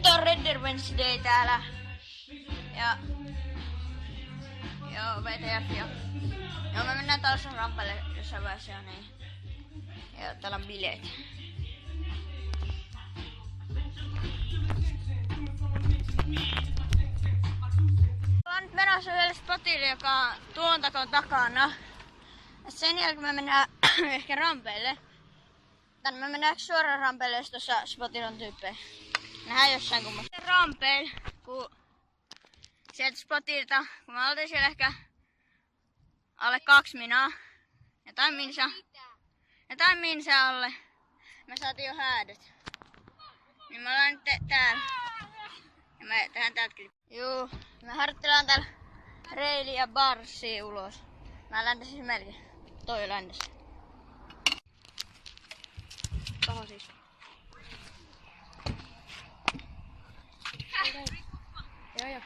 Nyt on Red Dead Wednesday täällä. Ja... Joo, WTF ja... Joo, me mennään taas rampalle jossain vaiheessa niin. Ja täällä on bileet. Ollaan nyt menossa yhdelle spotille, joka on tuon takana. Sen jälkeen me mennään ehkä rampeille. Tänne me mennään suoraan rampeille, jos tuossa spotilla on tyyppejä. Nähdään jossain kummassa. Rampeille, kun sieltä spotilta, kun mä oltiin siellä ehkä alle 2 minaa. Jotain minsa alle. Me saatiin jo häädöt. Niin me ollaan nyt täällä. Ja me tehdään täältä klippiä. Juu, me harjoitellaan täällä Reili ja Barsia ulos. Mä läntäsin melkein. Toi ländessä. Toho siis. Joo.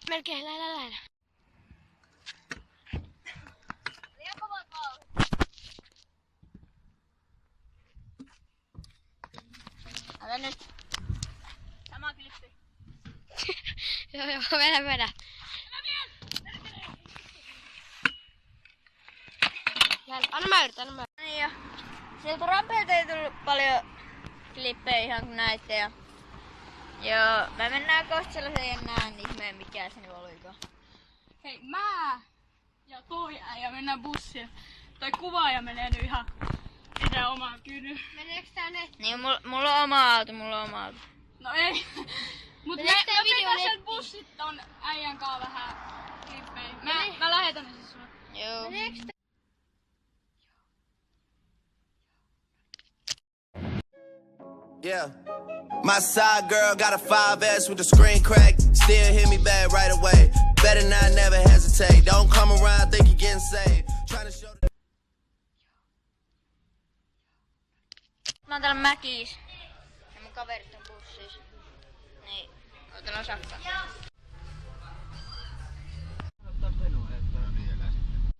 Melkein lähellä. Liian kovat vauhdit. Älä nyt. Sama klippi. Joo, vedä. Anna mä yritän. Niin ja sieltä rampeilta ei tullut paljon klippejä ihan kuin näitte ja... Joo, me mennään kohta sellaisen jännään ihmeen mikä se nyt olikaan. Hei, mä ja toi äijä mennään bussille. Tai kuvaaja menee nyt ihan itse omaan kyny. Meneekö tää net? Niin, mulla on oma auto. No ei. Mut me pitää sen bussit ton äijän kaa vähän klippejä. Mä lähetän ne siis sulle. Joo. Yeah. My side girl got a 5S with the screen cracked. Still hit me back right away. Better not never hesitate. Don't come around think you're getting saved. Trying to show the... Mä oon täällä Mäkis. Ja mun kaverit on bussissa. Niin, otellaan sakkaa.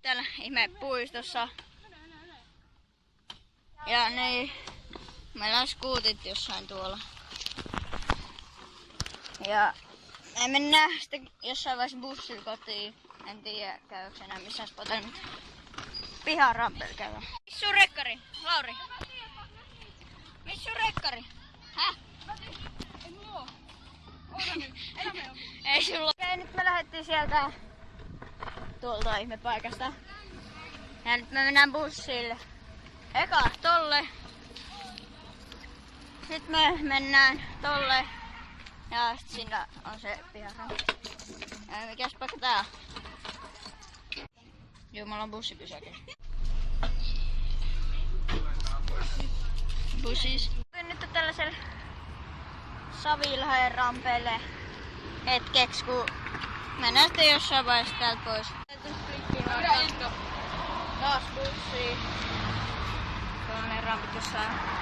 Täällä ihme puistossa. Ja niin. Meillä on skuutit jossain tuolla. Ja me mennään sitten jossain vaiheessa bussilla kotiin. En tiedä käydäänkö enää missään spotilla, mutta pihan rampella käydään. Missä sun rekkari, Lauri? Missä sun rekkari? Häh? Ei mulla oo. Oota nyt. Ei sulla. Okei, nyt me lähdettiin sieltä tuolta ihmepaikasta. Ja nyt me mennään bussille. Eka tolle. Sitten me mennään tolle. Ja sit siinä on se piharan. Mikäs paikka tää on? Joo, mulla on bussipysäke. Bussis. Nyt tällaiselle Savilahden rampeelle hetkeksi, kun mennään sitten jossain vaiheessa täältä pois. Taas bussiin. Tuollainen rampit jossain.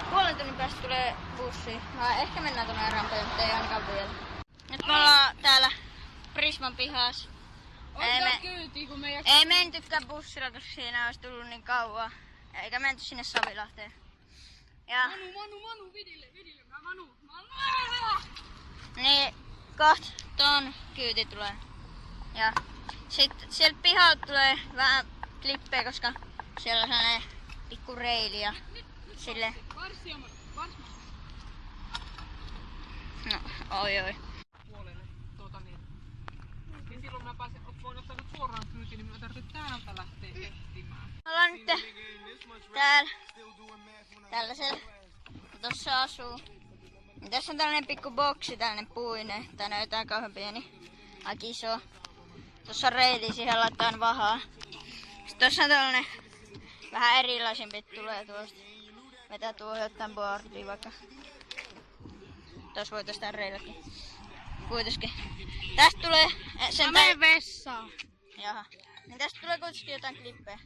Puolen tunnin päästä tulee bussi. Ehkä mennään tuonne rampille, mutta ei ainakaan vielä. Nyt me ollaan täällä Prisman pihassa. Ei mentykään bussilla, koska siinä olisi tullut niin kauan. Eikä menty sinne Savilahteen. Ja... Manu, vidille, Manu. Niin, kohta ton kyyti tulee. Ja sit sieltä pihalta tulee vähän klippejä, koska siellä on sellainen pikku reili ja sille... No, oi. Puolelle, niin silloin mä voin ottaa nyt suoraan kyytiin, niin mä tarvitsen täältä lähteä etsimään. Ollaan nyt täällä tällaisella, kun tossa asuu. Tässä on tällainen pikku boksi, tällainen puinen. Tää näytää kauhean pieni. Aika iso. Tossa on reili, siihen laittaa vahaa. Sitten tossa on tällainen vähän erilaisempi, tulee tuosta. Vetää tuohon jotain boardia vaikka. Tuossa voi tästä reilläkin. Kuitenkin. Tästä tulee sen menen vessaan. Jaha. Niin tästä tulee kuitenkin jotain klippejä.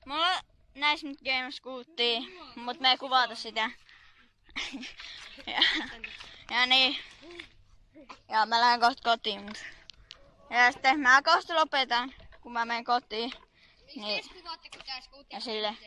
Mulla on näissä nyt Gamescootia, mut me ei kuvata sitä. ja niin. Ja mä lähden kohta kotiin. Ja sitten mä kohta lopetan, kun mä menen kotiin. Niin. Ja sille.